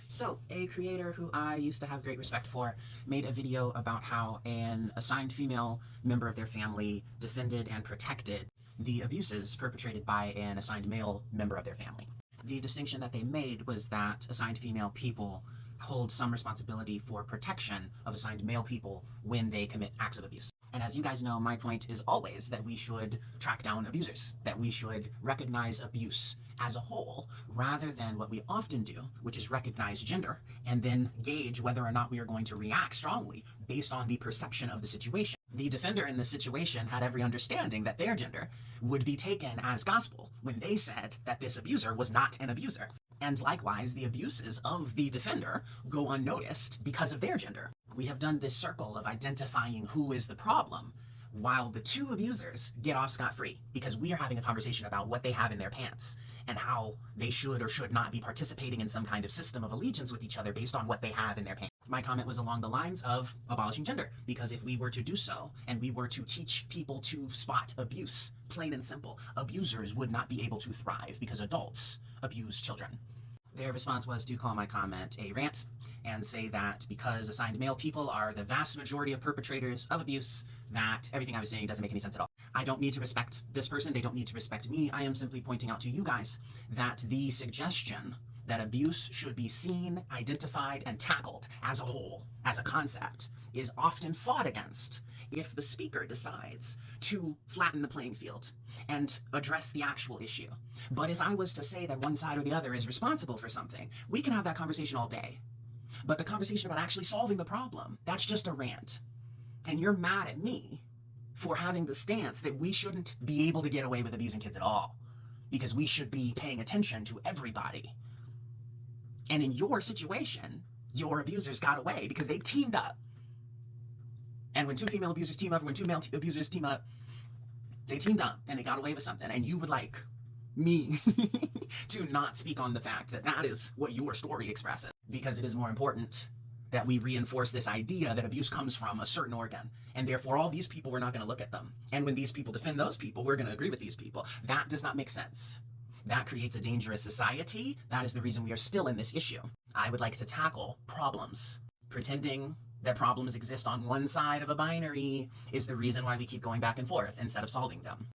So, a creator who I used to have great respect for made a video about how an assigned female member of their family defended and protected the abuses perpetrated by an assigned male member of their family. The distinction that they made was that assigned female people hold some responsibility for protection of assigned male people when they commit acts of abuse. And as you guys know, my point is always that we should track down abusers, that we should recognize abuse as a whole, rather than what we often do, which is recognize gender and then gauge whether or not we are going to react strongly based on the perception of the situation. The defender in this situation had every understanding that their gender would be taken as gospel when they said that this abuser was not an abuser. And likewise, the abuses of the defender go unnoticed because of their gender. We have done this circle of identifying who is the problem, while the two abusers get off scot-free because we are having a conversation about what they have in their pants and how they should or should not be participating in some kind of system of allegiance with each other based on what they have in their pants. My comment was along the lines of abolishing gender, because if we were to do so and we were to teach people to spot abuse, plain and simple, abusers would not be able to thrive because adults abuse children. Their response was to call my comment a rant and say that because assigned male people are the vast majority of perpetrators of abuse, that everything I was saying doesn't make any sense at all. I don't need to respect this person. They don't need to respect me. I am simply pointing out to you guys that the suggestion that abuse should be seen, identified, and tackled as a whole, as a concept, is often fought against if the speaker decides to flatten the playing field and address the actual issue. But if I was to say that one side or the other is responsible for something, we can have that conversation all day. But the conversation about actually solving the problem, that's just a rant. And you're mad at me for having the stance that we shouldn't be able to get away with abusing kids at all, because we should be paying attention to everybody. And in your situation, your abusers got away because they teamed up. And when two female abusers team up, when two male abusers team up, they teamed up and they got away with something. And you would like me to not speak on the fact that that is what your story expresses, because it is more important that we reinforce this idea that abuse comes from a certain organ, and therefore all these people, we're not going to look at them. And when these people defend those people, we're going to agree with these people. That does not make sense. That creates a dangerous society. That is the reason we are still in this issue. I would like to tackle problems. Pretending that problems exist on one side of a binary is the reason why we keep going back and forth instead of solving them.